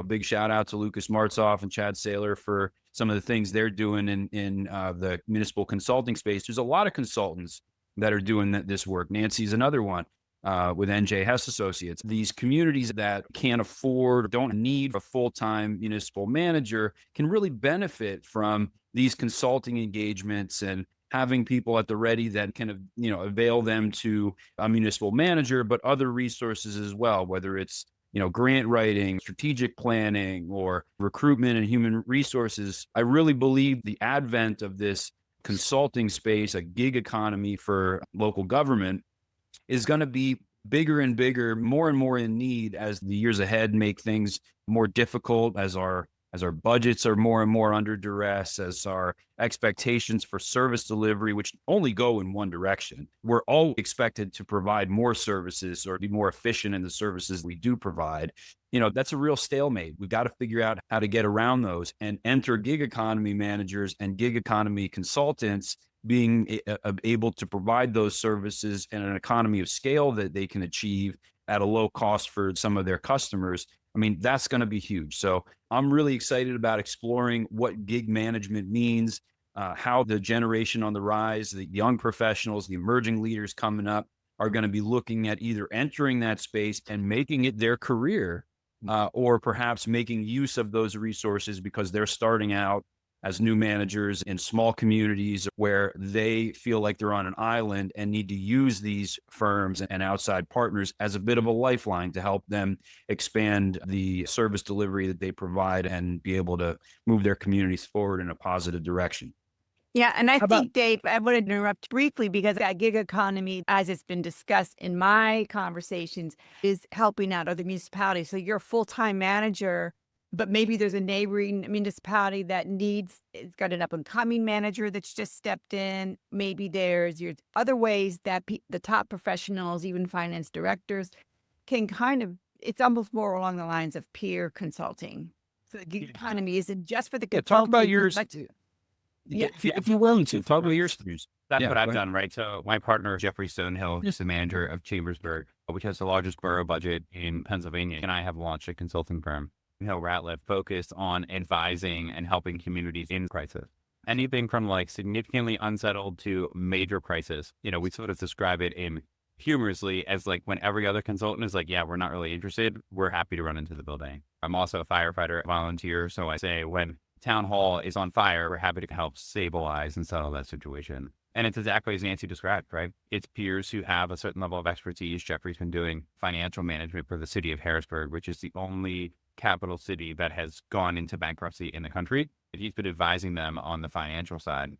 Big shout out to Lucas Martzoff and Chad Saylor for some of the things they're doing in the municipal consulting space. There's a lot of consultants that are doing this work. Nancy's another one with NJ Hess Associates. These communities that can't afford, don't need a full-time municipal manager can really benefit from these consulting engagements and having people at the ready that can, avail them to a municipal manager, but other resources as well, whether it's, grant writing, strategic planning, or recruitment and human resources. I really believe the advent of this consulting space, a gig economy for local government, is going to be bigger and bigger, more and more in need as the years ahead make things more difficult, as our budgets are more and more under duress, as our expectations for service delivery, which only go in one direction. We're all expected to provide more services or be more efficient in the services we do provide. That's a real stalemate. We've got to figure out how to get around those and enter gig economy managers and gig economy consultants being able to provide those services in an economy of scale that they can achieve at a low cost for some of their customers. I mean, that's going to be huge. So I'm really excited about exploring what gig management means, how the generation on the rise, the young professionals, the emerging leaders coming up are going to be looking at either entering that space and making it their career, or perhaps making use of those resources because they're starting out as new managers in small communities where they feel like they're on an island and need to use these firms and outside partners as a bit of a lifeline to help them expand the service delivery that they provide and be able to move their communities forward in a positive direction. Yeah, and I think, Dave, I want to interrupt briefly because that gig economy, as it's been discussed in my conversations, is helping out other municipalities. So you're a full-time manager, but maybe there's a neighboring municipality that it's got an up-and-coming manager that's just stepped in. Maybe there's other ways that the top professionals, even finance directors, can it's almost more along the lines of peer consulting. So the gig economy isn't just for the talk about yours. If you're willing to, talk about your views. That's what I've done, right? So my partner, Jeffrey Stonehill, is the manager of Chambersburg, which has the largest borough budget in Pennsylvania. And I have launched a consulting firm, Ratliff, focused on advising and helping communities in crisis. Anything from like significantly unsettled to major crisis. We sort of describe it in humorously as like when every other consultant is like, yeah, we're not really interested, we're happy to run into the building. I'm also a firefighter volunteer. So I say when town hall is on fire, we're happy to help stabilize and settle that situation. And it's exactly as Nancy described, right? It's peers who have a certain level of expertise. Jeffrey's been doing financial management for the city of Harrisburg, which is the only capital city that has gone into bankruptcy in the country. He's been advising them on the financial side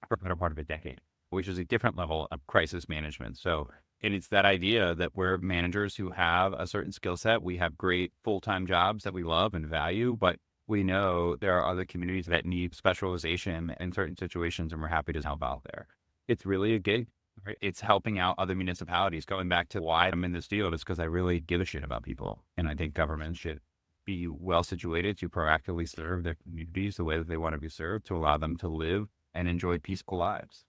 for a better part of a decade, which is a different level of crisis management. So it's that idea that we're managers who have a certain skill set. We have great full-time jobs that we love and value, but we know there are other communities that need specialization in certain situations, and we're happy to help out there. It's really a gig, right? It's helping out other municipalities. Going back to why I'm in this field, is because I really give a shit about people. And I think government should be well situated to proactively serve their communities the way that they want to be served, to allow them to live and enjoy peaceful lives.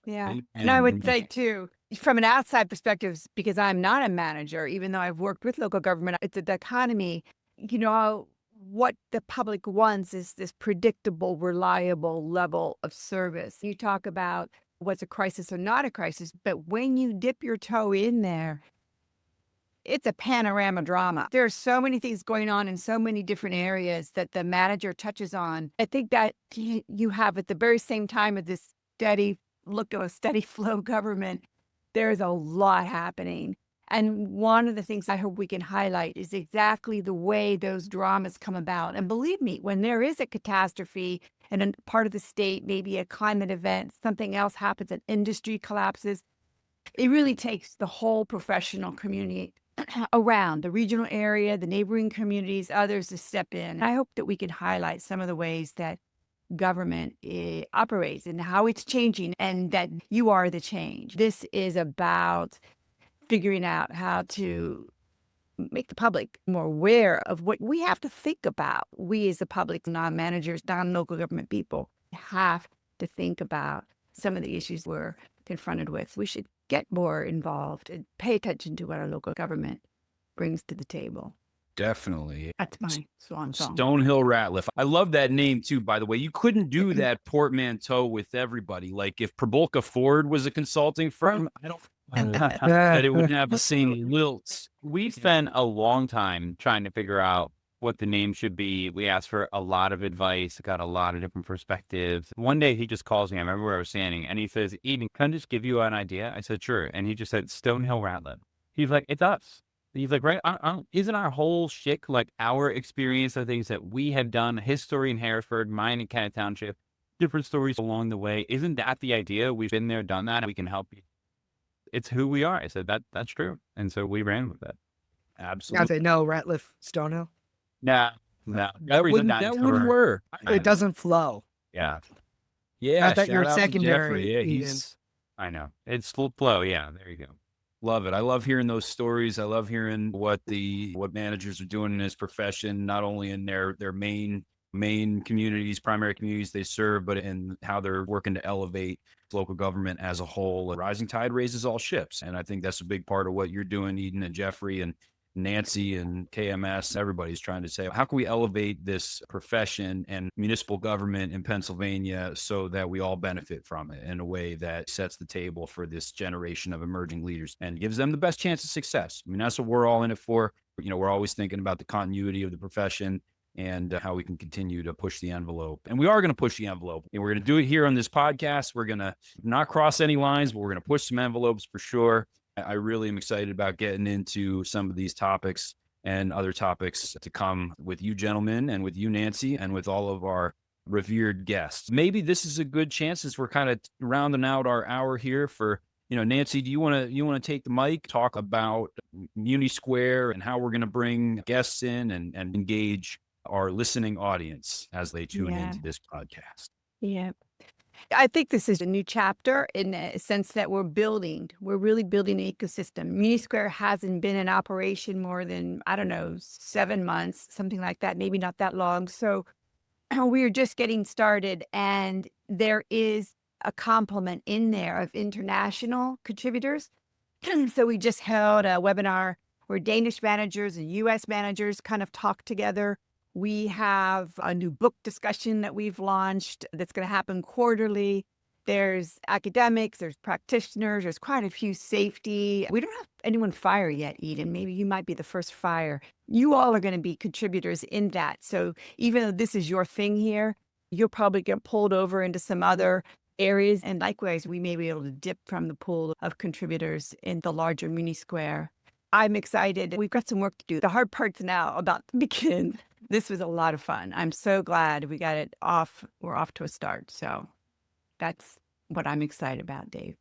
Yeah. And I would say too, from an outside perspective, because I'm not a manager, even though I've worked with local government, it's the economy, what the public wants is this predictable, reliable level of service. You talk about what's a crisis or not a crisis, but when you dip your toe in there, it's a panorama drama. There are so many things going on in so many different areas that the manager touches on. I think that you have at the very same time of this steady flow government, there's a lot happening. And one of the things I hope we can highlight is exactly the way those dramas come about. And believe me, when there is a catastrophe in a part of the state, maybe a climate event, something else happens, an industry collapses, it really takes the whole professional community around the regional area, the neighboring communities, others to step in. I hope that we can highlight some of the ways that government operates and how it's changing, and that you are the change. This is about figuring out how to make the public more aware of what we have to think about. We as the public, non-managers, non-local government people, have to think about some of the issues we're confronted with. We should get more involved and pay attention to what our local government brings to the table. Definitely. That's my swan song. Stonehill Ratliff. I love that name too, by the way. You couldn't do that portmanteau with everybody. Like if Pribulka Ford was a consulting firm, I don't that it wouldn't have the same lilts. We spent a long time trying to figure out what the name should be. We asked for a lot of advice, got a lot of different perspectives. One day he just calls me. I remember where I was standing, and he says, "Eden, can I just give you an idea?" I said, "Sure." And he just said, "Stonehill Ratliff." He's like, "It's us." He's like, "Right? Isn't our whole shtick like our experience of things that we have done, history in Harrisburg, mine in Kennet Township? different stories along the way. Isn't that the idea? We've been there, done that, and we can help you. It's who we are. I said, that's true. And so we ran with that. I'd Absolutely. say no, Ratliff, Stonehill. No. That wouldn't work. It doesn't flow. Yeah, Yeah. Not that you're shout out to secondary, Jeffrey. Yeah, Eden. he's I know. It's flow. Yeah, there you go. love it. I love hearing those stories. I love hearing what managers are doing in this profession, not only in their main communities, primary communities they serve, but in how they're working to elevate local government as a whole. A rising tide raises all ships. And I think that's a big part of what you're doing, Eden and Jeffrey and Nancy and KMS. Everybody's trying to say, how can we elevate this profession and municipal government in Pennsylvania so that we all benefit from it in a way that sets the table for this generation of emerging leaders and gives them the best chance of success? I mean, that's what we're all in it for. You know, we're always thinking about the continuity of the profession and how we can continue to push the envelope. And we are going to push the envelope. And we're going to do it here on this podcast. We're going to not cross any lines, but we're going to push some envelopes for sure. I really am excited about getting into some of these topics and other topics to come with you gentlemen and with you, Nancy, and with all of our revered guests. Maybe this is a good chance as we're kind of rounding out our hour here for, you know, Nancy, do you want to take the mic, talk about MuniSquare and how we're going to bring guests in and engage our listening audience as they tune into this podcast? Yeah. I think this is a new chapter in the sense that we're really building an ecosystem. MuniSquare hasn't been in operation more than, 7 months, something like that, maybe not that long. So we are just getting started, and there is a complement in there of international contributors. So we just held a webinar where Danish managers and U.S. managers kind of talk together. We have a new book discussion that we've launched that's going to happen quarterly. There's academics, there's practitioners, there's quite a few safety. We don't have anyone fire yet, Eden. Maybe you might be the first fire. You all are going to be contributors in that. So even though this is your thing here, you'll probably get pulled over into some other areas. And likewise, we may be able to dip from the pool of contributors in the larger MuniSquare. I'm excited. We've got some work to do. The hard part's now about to begin. This was a lot of fun. I'm so glad we got it off. We're off to a start. So that's what I'm excited about, Dave.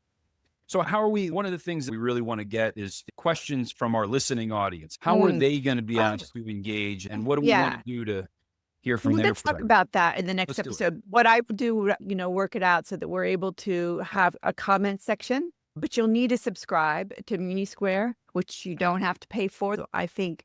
So one of the things that we really want to get is questions from our listening audience. How are they going to be asked to engage, and what do we want to do to hear from their perspective? Let's talk about that in the next episode. What I would do, work it out so that we're able to have a comment section, but you'll need to subscribe to MuniSquare, which you don't have to pay for. So I think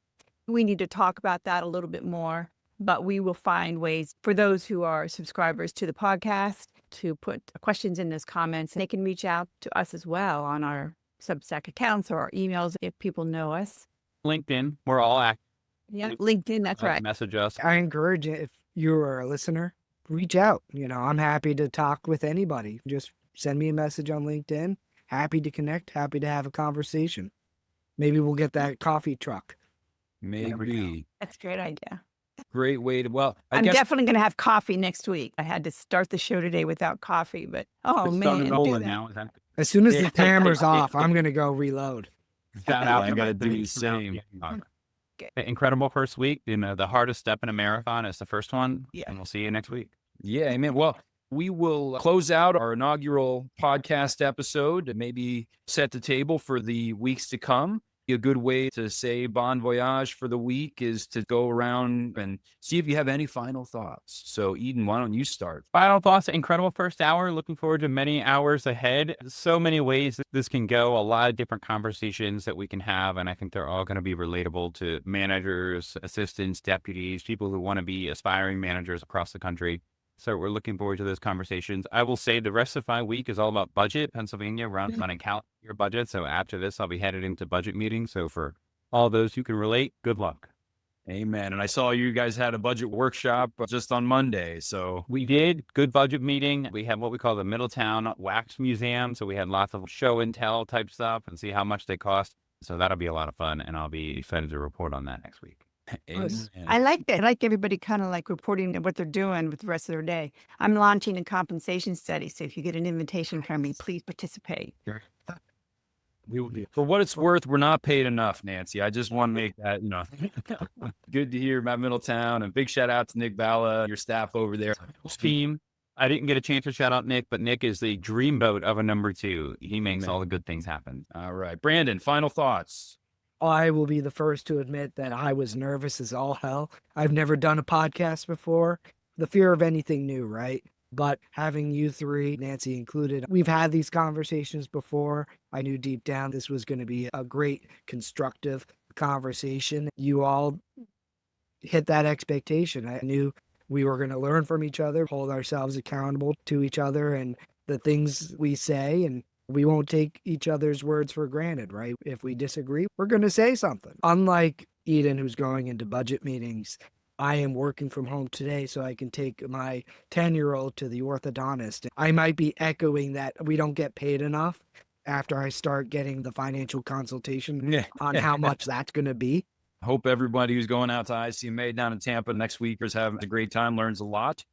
we need to talk about that a little bit more, but we will find ways for those who are subscribers to the podcast to put questions in those comments. They can reach out to us as well on our Substack accounts or our emails if people know us. LinkedIn, we're all active. Yeah, LinkedIn, that's right. Message us. I encourage it. If you're a listener, reach out. I'm happy to talk with anybody. Just send me a message on LinkedIn. Happy to connect. Happy to have a conversation. Maybe we'll get that coffee truck. Maybe. That's a great idea. Great way to, I'm definitely going to have coffee next week. I had to start the show today without coffee, but man. Now. As soon as the timer's off, I'm going to go reload. I got to do the same. Incredible first week. The hardest step in a marathon is the first one. Yeah. And we'll see you next week. Yeah, amen. Well, we will close out our inaugural podcast episode and maybe set the table for the weeks to come. A good way to say bon voyage for the week is to go around and see if you have any final thoughts. So, Eden, why don't you start? Final thoughts, incredible first hour. Looking forward to many hours ahead. So many ways that this can go, a lot of different conversations that we can have. And I think they're all going to be relatable to managers, assistants, deputies, people who want to be aspiring managers across the country. So we're looking forward to those conversations. I will say the rest of my week is all about budget. Pennsylvania, we're on a calendar year budget. So after this, I'll be headed into budget meetings. So for all those who can relate, good luck. Amen. And I saw you guys had a budget workshop just on Monday. So we did. Good budget meeting. We have what we call the Middletown Wax Museum. So we had lots of show and tell type stuff and see how much they cost. So that'll be a lot of fun. And I'll be excited to report on that next week. Amen. I like that. I like everybody kind of like reporting what they're doing with the rest of their day. I'm launching a compensation study. So if you get an invitation from me, please participate. We will be. For what it's worth, we're not paid enough, Nancy. I just want to make that, good to hear about Middletown, and big shout out to Nick Balla, your staff over there. Team. I didn't get a chance to shout out Nick, but Nick is the dreamboat of a number 2. He makes all the good things happen. All right. Brandon, final thoughts. I will be the first to admit that I was nervous as all hell. I've never done a podcast before. The fear of anything new, right? But having you three, Nancy included, we've had these conversations before. I knew deep down this was going to be a great, constructive conversation. You all hit that expectation. I knew we were going to learn from each other, hold ourselves accountable to each other and the things we say, and we won't take each other's words for granted, right? If we disagree, we're going to say something. Unlike Eden, who's going into budget meetings, I am working from home today so I can take my 10-year-old to the orthodontist. I might be echoing that we don't get paid enough after I start getting the financial consultation on how much that's going to be. Hope everybody who's going out to ICMA down in Tampa next week is having a great time, learns a lot.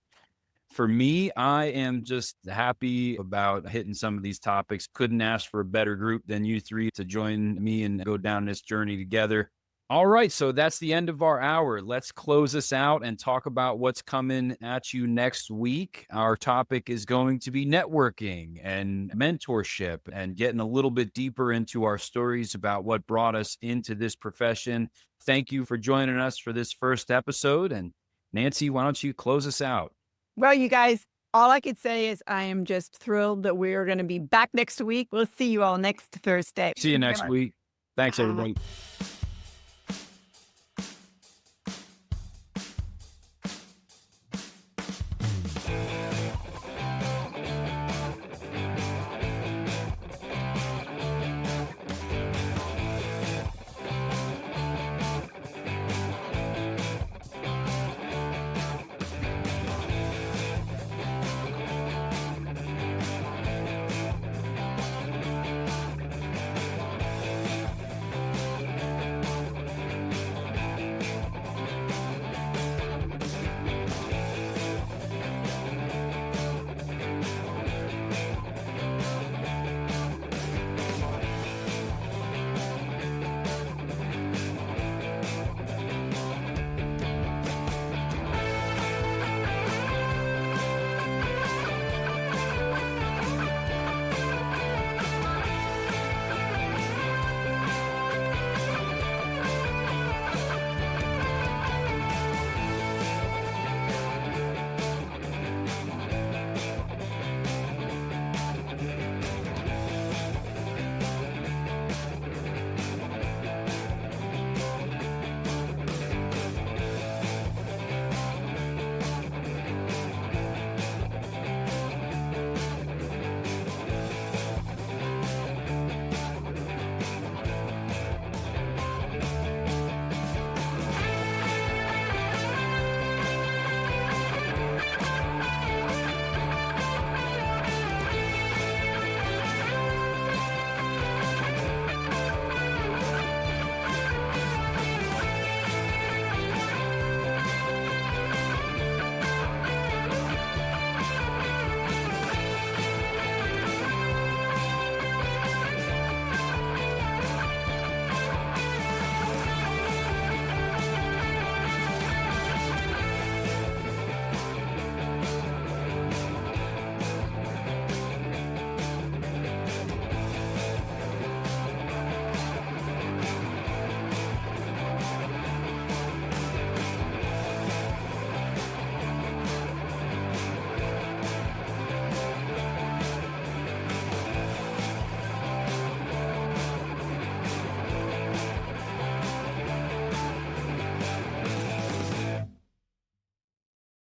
For me, I am just happy about hitting some of these topics. Couldn't ask for a better group than you three to join me and go down this journey together. All right, so that's the end of our hour. Let's close this out and talk about what's coming at you next week. Our topic is going to be networking and mentorship and getting a little bit deeper into our stories about what brought us into this profession. Thank you for joining us for this first episode. And Nancy, why don't you close us out? Well, you guys, all I could say is I am just thrilled that we're going to be back next week. We'll see you all next Thursday. See you next week. Thanks, everybody.